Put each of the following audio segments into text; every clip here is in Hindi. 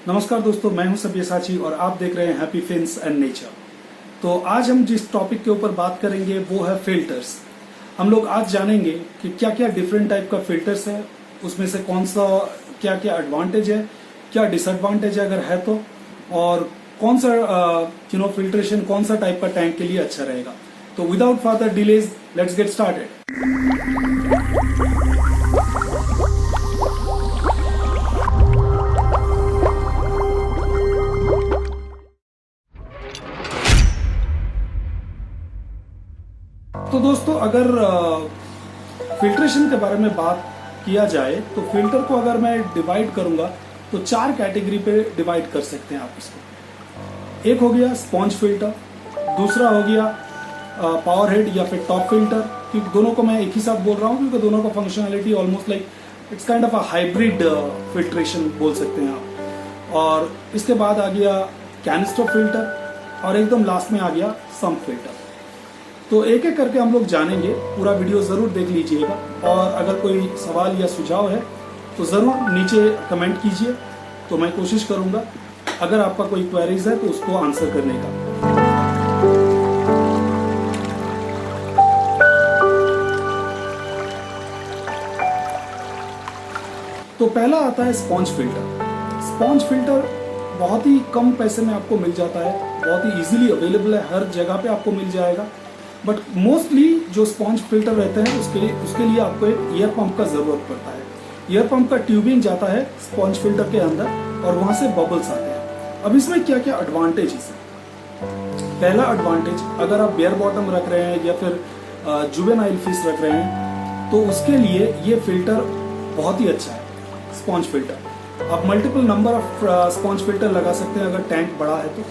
नमस्कार दोस्तों, मैं हूं सब्यसाची और आप देख रहे हैं हैप्पी फिन्स एंड नेचर। तो आज हम जिस टॉपिक के ऊपर बात करेंगे वो है फिल्टर्स। हम लोग आज जानेंगे कि क्या क्या डिफरेंट टाइप का फिल्टर्स है, उसमें से कौन सा क्या क्या एडवांटेज है, क्या डिसएडवांटेज है अगर है तो, और कौन सा फिल्ट्रेशन कौन सा टाइप का टैंक के लिए अच्छा रहेगा। तो without further delays let's get started. तो दोस्तों, अगर फिल्ट्रेशन के बारे में बात किया जाए तो फिल्टर को अगर मैं डिवाइड करूंगा तो 4 कैटेगरी पे डिवाइड कर सकते हैं आप इसको। एक हो गया स्पॉन्ज फिल्टर, दूसरा हो गया पावर हेड या फिर टॉप फिल्टर, क्योंकि दोनों को मैं एक ही साथ बोल रहा हूँ क्योंकि दोनों का functionality almost like it's kind of a hybrid filtration बोल सकते हैं आप। और इसके बाद आ गया कैनिस्टर फिल्टर और एकदम लास्ट में आ गया सम्प फिल्टर। तो एक एक करके हम लोग जानेंगे, पूरा वीडियो जरूर देख लीजिएगा और अगर कोई सवाल या सुझाव है तो जरूर नीचे कमेंट कीजिए, तो मैं कोशिश करूंगा अगर आपका कोई क्वेरीज है तो उसको आंसर करने का। तो पहला आता है स्पॉन्ज फिल्टर। स्पॉन्ज फिल्टर बहुत ही कम पैसे में आपको मिल जाता है, बहुत ही इजीली अवेलेबल है, हर जगह पे आपको मिल जाएगा। बट मोस्टली जो स्पॉन्ज फिल्टर रहते हैं उसके लिए आपको एक एयर पंप का जरूरत पड़ता है। एयर पंप का ट्यूबिंग जाता है स्पॉन्ज फिल्टर के अंदर और वहां से बबल्स आते हैं। अब इसमें क्या क्या एडवांटेजेस है। पहला एडवांटेज, अगर आप बेयर बॉटम रख रहे हैं या फिर जुवेनाइल फिश रख रहे हैं तो उसके लिए ये फिल्टर बहुत ही अच्छा है। स्पॉन्ज फिल्टर आप multiple number of sponge filter लगा सकते हैं अगर टैंक बड़ा है तो।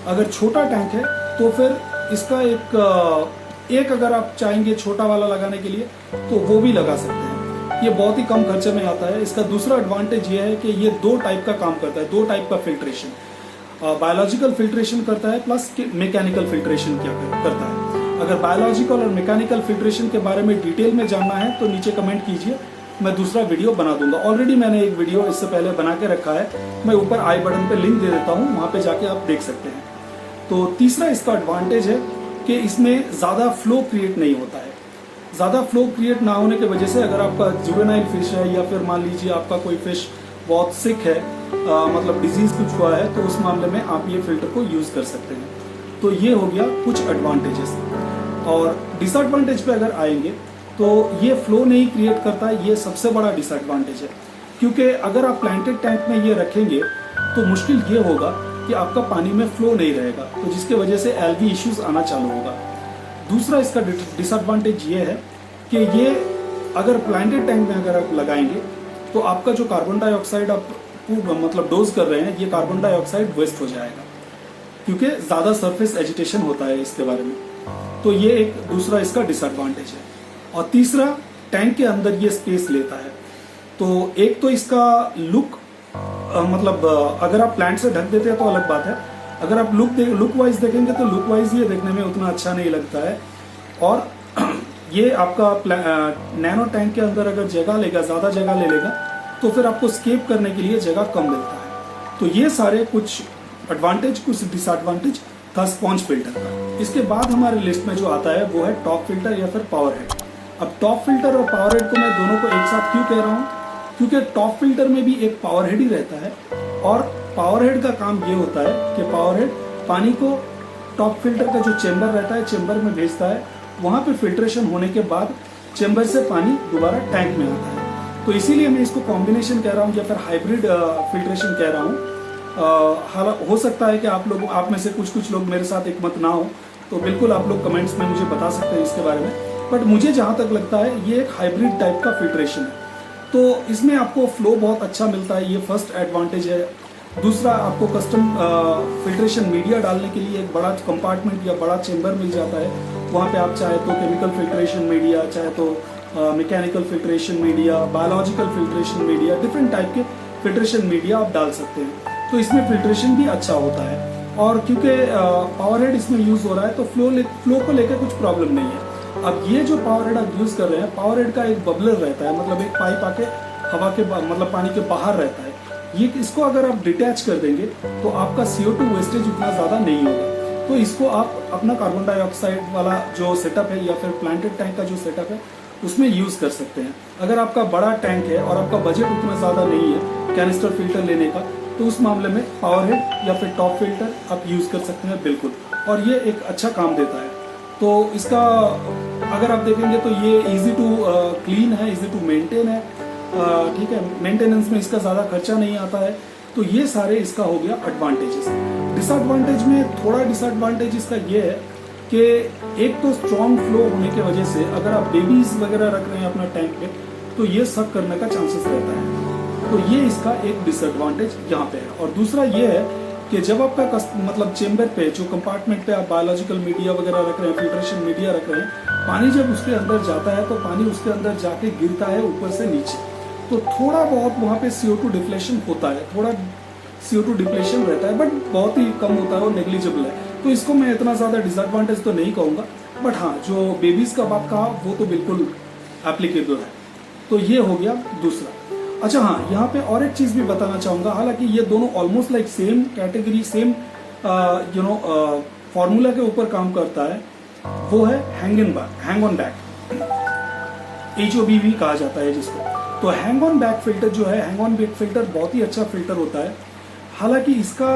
अगर छोटा टैंक है तो फिर इसका एक अगर आप चाहेंगे छोटा वाला लगाने के लिए तो वो भी लगा सकते हैं। ये बहुत ही कम खर्चे में आता है। इसका दूसरा एडवांटेज ये है कि ये 2 टाइप का काम करता है, 2 टाइप का फिल्ट्रेशन, बायोलॉजिकल फिल्ट्रेशन करता है प्लस मैकेनिकल फिल्ट्रेशन क्या करता है। अगर बायोलॉजिकल और मैकेनिकल फिल्ट्रेशन के बारे में डिटेल में जानना है तो नीचे कमेंट कीजिए, मैं दूसरा वीडियो बना दूंगा। ऑलरेडी मैंने एक वीडियो इससे पहले बना के रखा है, मैं ऊपर आई बटन पे लिंक दे देता हूँ, वहां पे जाके आप देख सकते हैं। तो तीसरा इसका एडवांटेज है कि इसमें ज़्यादा फ्लो क्रिएट नहीं होता है। ज़्यादा फ्लो क्रिएट ना होने की वजह से अगर आपका जुवेनाइल फिश है या फिर मान लीजिए आपका कोई फिश बहुत सिक है, मतलब डिजीज कुछ हुआ है, तो उस मामले में आप ये फिल्टर को यूज़ कर सकते हैं। तो ये हो गया कुछ एडवांटेजेस। और डिसएडवांटेज पे अगर आएंगे तो ये फ्लो नहीं क्रिएट करता है, ये सबसे बड़ा डिसएडवांटेज है। क्योंकि अगर आप प्लांटेड टैंक में ये रखेंगे तो मुश्किल ये होगा कि आपका पानी में फ्लो नहीं रहेगा, तो जिसके वजह से एल्गी इश्यूज आना चालू होगा। दूसरा इसका डिसएडवांटेज ये है कि ये अगर प्लांटेड टैंक में अगर आप लगाएंगे तो आपका जो कार्बन डाइऑक्साइड आप मतलब डोज कर रहे हैं, ये कार्बन डाइऑक्साइड वेस्ट हो जाएगा क्योंकि ज़्यादा सरफेस एजिटेशन होता है इसके बारे में। तो ये एक दूसरा इसका डिसएडवांटेज है। और तीसरा, टैंक के अंदर ये स्पेस लेता है। तो एक तो इसका लुक, मतलब अगर आप प्लांट से ढक देते हैं तो अलग बात है, अगर आप लुक वाइज देखेंगे तो लुक वाइज ये देखने में उतना अच्छा नहीं लगता है। और ये आपका नैनो टैंक के अंदर अगर जगह लेगा, ज़्यादा जगह ले लेगा तो फिर आपको स्केप करने के लिए जगह कम मिलता है। तो ये सारे कुछ एडवांटेज कुछ डिसएडवांटेज था स्पॉन्ज फिल्टर का। इसके बाद हमारे लिस्ट में जो आता है वो है टॉप फिल्टर या फिर पावर हेड। अब टॉप फिल्टर और पावर हेड को मैं दोनों को एक साथ क्यों कह रहा हूँ, क्योंकि टॉप फिल्टर में भी एक पावर हेड ही रहता है और पावर हेड का काम ये होता है कि पावर हेड पानी को टॉप फिल्टर का जो चेंबर रहता है चेंबर में भेजता है, वहाँ पे फिल्ट्रेशन होने के बाद चेंबर से पानी दोबारा टैंक में आता है। तो इसीलिए मैं इसको कॉम्बिनेशन कह रहा हूँ या फिर हाइब्रिड फिल्ट्रेशन कह रहा हूँ। हो सकता है कि आप में से कुछ लोग मेरे साथ एक मत ना हो, तो बिल्कुल आप लोग कमेंट्स में मुझे बता सकते हैं इसके बारे में। बट मुझे जहाँ तक लगता है ये एक हाइब्रिड टाइप का फिल्ट्रेशन है, तो इसमें आपको फ्लो बहुत अच्छा मिलता है, ये फर्स्ट एडवांटेज है। दूसरा, आपको कस्टम फिल्ट्रेशन मीडिया डालने के लिए एक बड़ा कंपार्टमेंट या बड़ा चेंबर मिल जाता है। वहाँ पे आप चाहे तो केमिकल फिल्ट्रेशन मीडिया, चाहे तो mechanical filtration media, biological filtration media, different type के फिल्ट्रेशन मीडिया आप डाल सकते हैं। तो इसमें फिल्ट्रेशन भी अच्छा होता है। और क्योंकि पावर हेड इसमें यूज़ हो रहा है तो फ्लो को लेकर कुछ प्रॉब्लम नहीं है। अब ये जो पावर हेड आप यूज़ कर रहे हैं, पावर हेड का एक बबलर रहता है, मतलब एक पाइप आके हवा के मतलब पानी के बाहर रहता है। ये इसको अगर आप डिटैच कर देंगे तो आपका CO2 वेस्टेज उतना ज़्यादा नहीं होगा। तो इसको आप अपना कार्बन डाइऑक्साइड वाला जो सेटअप है या फिर प्लांटेड टैंक का जो सेटअप है उसमें यूज़ कर सकते हैं। अगर आपका बड़ा टैंक है और आपका बजट उतना ज़्यादा नहीं है कैनिस्टर फिल्टर लेने का, तो उस मामले में पावर हेड या फिर टॉप फिल्टर आप यूज़ कर सकते हैं बिल्कुल, और ये एक अच्छा काम देता है। तो इसका अगर आप देखेंगे तो ये इजी टू क्लीन है, इजी टू मेंटेन है, ठीक है, मेंटेनेंस में इसका ज़्यादा खर्चा नहीं आता है। तो ये सारे इसका हो गया एडवांटेजेस। डिसएडवांटेज में थोड़ा डिसएडवांटेज इसका ये है कि एक तो स्ट्रॉन्ग फ्लो होने की वजह से अगर आप बेबीज वगैरह रख रहे हैं अपना टैंक पे तो ये सक करने का चांसेस रहता है। तो ये इसका एक डिसएडवांटेज यहाँ पे है। और दूसरा ये है कि जब आपका मतलब चेम्बर पे जो कंपार्टमेंट पे आप बायोलॉजिकल मीडिया वगैरह रख रहे हैं, फिल्ट्रेशन मीडिया रख रहे हैं, पानी जब उसके अंदर जाता है तो पानी उसके अंदर जाके गिरता है ऊपर से नीचे, तो थोड़ा बहुत वहाँ पे CO2 डिप्लेशन होता है, थोड़ा CO2 डिप्लेशन रहता है, बट बहुत ही कम होता है और नेग्लिजिबल है। तो इसको मैं इतना ज़्यादा डिसएडवांटेज तो नहीं कहूँगा, बट हाँ जो बेबीज़ का बात कहा वो तो बिल्कुल एप्लीकेबल है। तो ये हो गया दूसरा। अच्छा हाँ, यहाँ पे और एक चीज़ भी बताना चाहूँगा, हालांकि ये दोनों almost like same category, same formula के ऊपर काम करता है, वो है हैंग ऑन बैक, HOBV कहा जाता है जिसको। तो हैंग ऑन बैक फिल्टर जो है, हैंग ऑन बैक फिल्टर बहुत ही अच्छा फिल्टर होता है। हालांकि इसका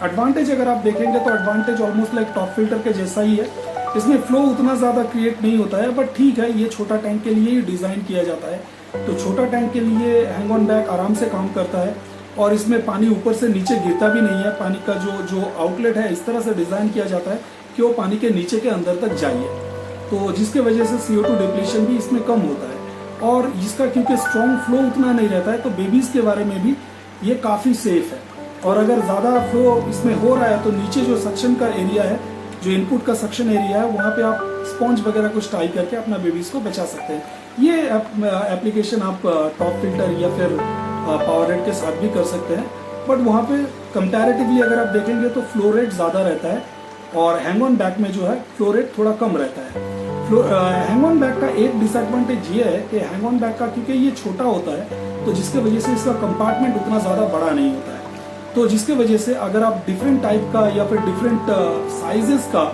एडवांटेज अगर आप देखेंगे तो advantage almost like top filter के जैसा ही है। इसमें फ्लो उतना ज़्यादा क्रिएट नहीं होता है, बट ठीक है, ये छोटा टैंक के लिए ही डिज़ाइन किया जाता है। तो छोटा टैंक के लिए हैंग ऑन बैक आराम से काम करता है, और इसमें पानी ऊपर से नीचे गिरता भी नहीं है। पानी का जो आउटलेट है इस तरह से डिज़ाइन किया जाता है कि वो पानी के नीचे के अंदर तक जाइए, तो जिसके वजह से CO2 डिप्लीशन भी इसमें कम होता है। और इसका क्योंकि स्ट्रॉन्ग फ्लो उतना नहीं रहता है, तो बेबीज़ के बारे में भी ये काफ़ी सेफ है। और अगर ज़्यादा फ्लो इसमें हो रहा है तो नीचे जो सक्शन का एरिया है, जो इनपुट का सक्शन एरिया है, वहाँ पे आप स्पॉन्ज वगैरह कुछ टाई करके अपना बेबीज़ को बचा सकते हैं। ये एप्लीकेशन आप टॉप फिल्टर या फिर पावर हेड के साथ भी कर सकते हैं, बट वहाँ पे कंपैरेटिवली अगर आप देखेंगे तो फ्लो रेट ज़्यादा रहता है, और हैंग ऑन बैक में जो है फ्लो रेट थोड़ा कम रहता है। हैंग ऑन बैक का एक डिसएडवांटेज ये है कि हैंग ऑन बैक का क्योंकि ये छोटा होता है, तो जिसके वजह से इसका कंपार्टमेंट उतना ज़्यादा बड़ा नहीं होता है। तो जिसके वजह से अगर आप डिफरेंट टाइप का या फिर डिफरेंट साइजेस का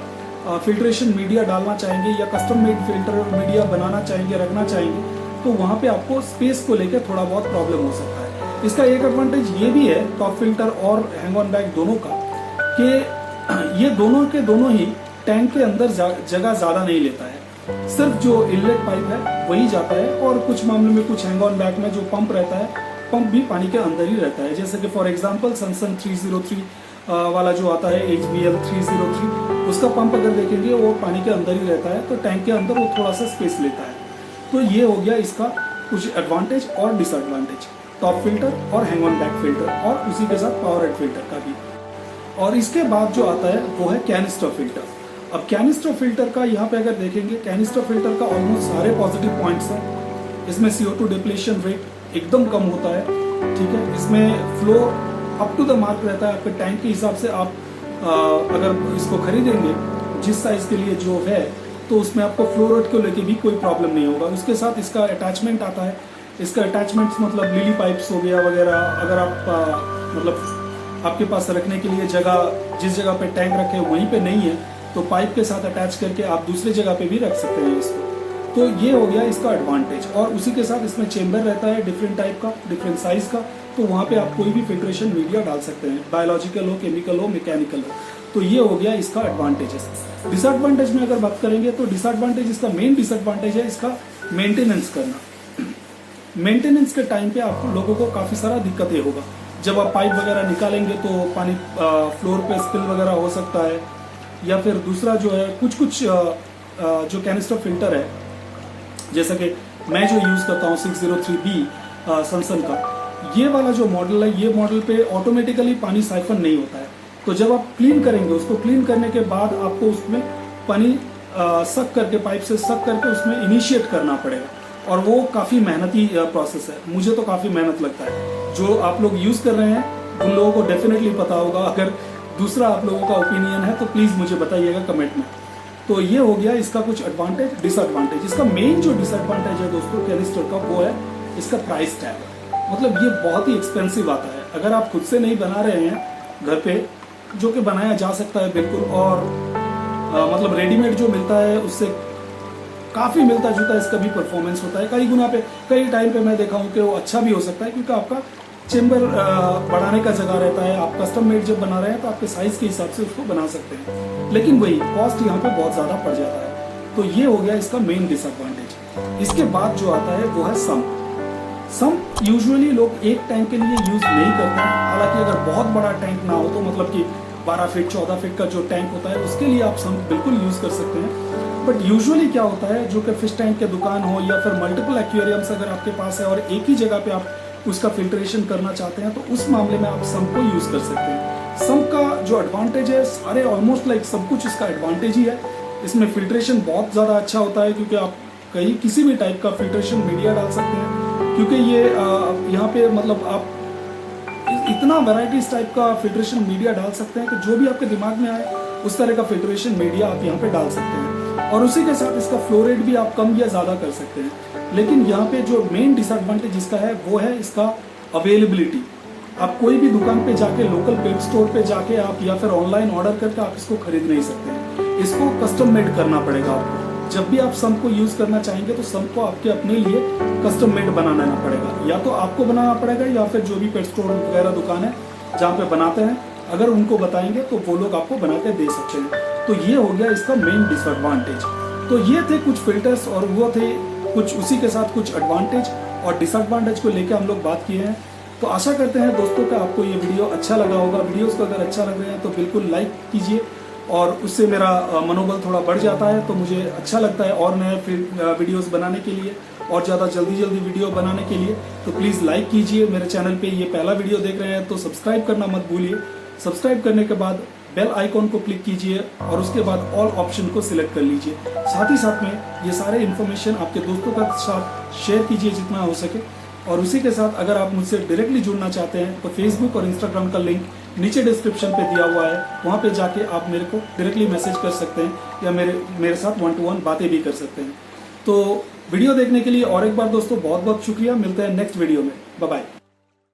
फिल्ट्रेशन मीडिया डालना चाहेंगे या कस्टम मेड फिल्टर मीडिया बनाना चाहेंगे, रखना चाहेंगे, तो वहाँ पे आपको स्पेस को लेकर थोड़ा बहुत प्रॉब्लम हो सकता है। इसका एक एडवांटेज ये भी है टॉप फिल्टर और हैंग ऑन बैक दोनों का, कि ये दोनों के दोनों ही टैंक के अंदर जगह ज़्यादा नहीं लेता है। सिर्फ जो इनलेट पाइप है वही जाता है, और कुछ मामले में कुछ हैंग ऑन बैक में जो पंप रहता है, पंप भी पानी के अंदर ही रहता है। जैसे कि फॉर एग्जांपल सनसन 303 वाला जो आता है HBL 303, उसका पंप अगर देखेंगे वो पानी के अंदर ही रहता है, तो टैंक के अंदर वो थोड़ा सा स्पेस लेता है। तो ये हो गया इसका कुछ एडवांटेज और डिसएडवांटेज, टॉप फिल्टर और हैंग ऑन बैक फिल्टर, और उसी के साथ पावर हेड फिल्टर का भी। और इसके बाद जो आता है वो है कैनिस्टर फिल्टर। अब कैनिस्टर फिल्टर का यहाँ पे अगर देखेंगे, कैनिस्टर फिल्टर का ऑलमोस्ट सारे पॉजिटिव पॉइंट्स हैं। इसमें CO2 डिप्लेशन रेट एकदम कम होता है, ठीक है। इसमें flow up to the mark रहता है। आपके टैंक के हिसाब से आप अगर इसको खरीदेंगे जिस साइज के लिए जो है, तो उसमें आपको फ्लो रेट को लेके भी कोई प्रॉब्लम नहीं होगा। उसके साथ इसका अटैचमेंट आता है। इसका अटैचमेंट्स मतलब लिली पाइप्स हो गया वगैरह, अगर आप मतलब आपके पास रखने के लिए जगह, जिस जगह पे टैंक रखे वहीं पे नहीं है, तो पाइप के साथ अटैच करके आप दूसरी जगह पे भी रख सकते हैं इसको। तो ये हो गया इसका एडवांटेज। और उसी के साथ इसमें चेम्बर रहता है डिफरेंट टाइप का, डिफरेंट साइज का, तो वहाँ पे आप कोई भी फिल्ट्रेशन मीडिया डाल सकते हैं, बायोलॉजिकल हो, केमिकल हो, मैकेनिकल हो। तो ये हो गया इसका एडवांटेजेस। डिसएडवांटेज में अगर बात करेंगे तो डिसएडवांटेज, इसका मेन डिसएडवांटेज है इसका मेंटेनेंस करना। मेंटेनेंस के टाइम पे आप लोगों को काफ़ी सारा दिक्कतें होगा। जब आप पाइप वगैरह निकालेंगे तो पानी फ्लोर पे स्पिल वगैरह हो सकता है, या फिर दूसरा जो है कुछ जो कैनिस्टर फिल्टर है, जैसा कि मैं जो यूज़ करता हूँ 603B सनसन का, ये वाला जो मॉडल है, ये मॉडल पे ऑटोमेटिकली पानी साइफन नहीं होता है। तो जब आप क्लीन करेंगे, उसको क्लीन करने के बाद आपको उसमें पानी सक करके, पाइप से सक करके उसमें इनिशिएट करना पड़ेगा, और वो काफ़ी मेहनती प्रोसेस है। मुझे तो काफ़ी मेहनत लगता है। जो आप लोग यूज़ कर रहे हैं उन लोगों को डेफिनेटली पता होगा। अगर दूसरा आप लोगों का ओपिनियन है तो प्लीज़ मुझे बताइएगा कमेंट में। तो ये हो गया इसका कुछ एडवांटेज, डिसएडवांटेज। इसका मेन जो डिसएडवांटेज है दोस्तों कैनिस्टर का, वो है इसका प्राइस टैग। मतलब ये बहुत ही एक्सपेंसिव आता है। अगर आप खुद से नहीं बना रहे हैं घर पे, जो कि बनाया जा सकता है बिल्कुल, और मतलब रेडीमेड जो मिलता है उससे काफ़ी मिलता जुलता इसका भी परफॉर्मेंस होता है। कई गुना पे, कई टाइम पे मैं देखा हूँ कि वो अच्छा भी हो सकता है, क्योंकि आपका चेम्बर बढ़ाने का जगह रहता है। आप कस्टम मेड जब बना रहे हैं तो आपके साइज के हिसाब से उसको बना सकते हैं, लेकिन वही कॉस्ट यहाँ पे बहुत ज़्यादा पड़ जाता है। तो ये हो गया इसका मेन डिसएडवांटेज। इसके बाद जो आता है वो है सम्प। सम्प यूजुअली लोग एक टैंक के लिए यूज नहीं करते हैं। हालांकि अगर बहुत बड़ा टैंक ना हो तो, मतलब कि 12 फीट 14 फीट का जो टैंक होता है उसके लिए आप सम्प बिल्कुल यूज कर सकते हैं। बट यूजुअली क्या होता है, जो कि फिश टैंक के दुकान हो या फिर मल्टीपल एक्वेरियम्स अगर आपके पास है और एक ही जगह पे आप उसका फिल्ट्रेशन करना चाहते हैं, तो उस मामले में आप सम्प को यूज कर सकते हैं। सम्प का जो एडवांटेज है, सारे ऑलमोस्ट लाइक सब कुछ इसका एडवांटेज ही है। इसमें फिल्ट्रेशन बहुत ज़्यादा अच्छा होता है, क्योंकि आप कहीं किसी भी टाइप का फिल्ट्रेशन मीडिया डाल सकते हैं, क्योंकि ये यहाँ पे मतलब आप इतना वैराइटीज टाइप का फिल्ट्रेशन मीडिया डाल सकते हैं कि जो भी आपके दिमाग में आए उस तरह का फिल्ट्रेशन मीडिया आप यहाँ पे डाल सकते हैं। और उसी के साथ इसका फ्लो रेट भी आप कम या ज़्यादा कर सकते हैं। लेकिन यहाँ पे जो मेन डिसएडवांटेज इसका है वो है इसका अवेलेबिलिटी। आप कोई भी दुकान पे जाके, लोकल पेट स्टोर पे जाके आप या फिर ऑनलाइन ऑर्डर करके आप इसको खरीद नहीं सकते हैं। इसको कस्टम मेड करना पड़ेगा आपको। जब भी आप सम्प को यूज करना चाहेंगे तो सम्प को आपके अपने लिए कस्टम मेड बनाना पड़ेगा, या तो आपको बनाना पड़ेगा या फिर जो भी पेट स्टोर वगैरह दुकान है जहाँ पे बनाते हैं, अगर उनको बताएंगे तो वो लोग आपको बना के दे सकते हैं। तो ये हो गया इसका मेन डिसएडवांटेज। तो ये थे कुछ फिल्टर्स, और वो थे कुछ उसी के साथ कुछ एडवांटेज और डिसएडवांटेज को लेकर हम लोग बात किए हैं। तो आशा करते हैं दोस्तों का आपको ये वीडियो अच्छा लगा होगा। वीडियोस को अगर अच्छा लग रहे हैं तो बिल्कुल लाइक कीजिए, और उससे मेरा मनोबल थोड़ा बढ़ जाता है, तो मुझे अच्छा लगता है और नए वीडियोस बनाने के लिए और ज़्यादा जल्दी वीडियो बनाने के लिए। तो प्लीज़ लाइक कीजिए। मेरे चैनल पे ये पहला वीडियो देख रहे हैं तो सब्सक्राइब करना मत भूलिए। सब्सक्राइब करने के बाद बेल आइकॉन को क्लिक कीजिए और उसके बाद ऑल ऑप्शन को सिलेक्ट कर लीजिए। साथ ही साथ में ये सारे इन्फॉर्मेशन आपके दोस्तों के साथ शेयर कीजिए जितना हो सके। और उसी के साथ अगर आप मुझसे डायरेक्टली जुड़ना चाहते हैं तो फेसबुक और इंस्टाग्राम का लिंक नीचे डिस्क्रिप्शन पे दिया हुआ है, वहाँ पे जाके आप मेरे को डायरेक्टली मैसेज कर सकते हैं या मेरे साथ 1-to-1 बातें भी कर सकते हैं। तो वीडियो देखने के लिए और एक बार दोस्तों बहुत बहुत शुक्रिया। मिलते हैं नेक्स्ट वीडियो में। Bye bye.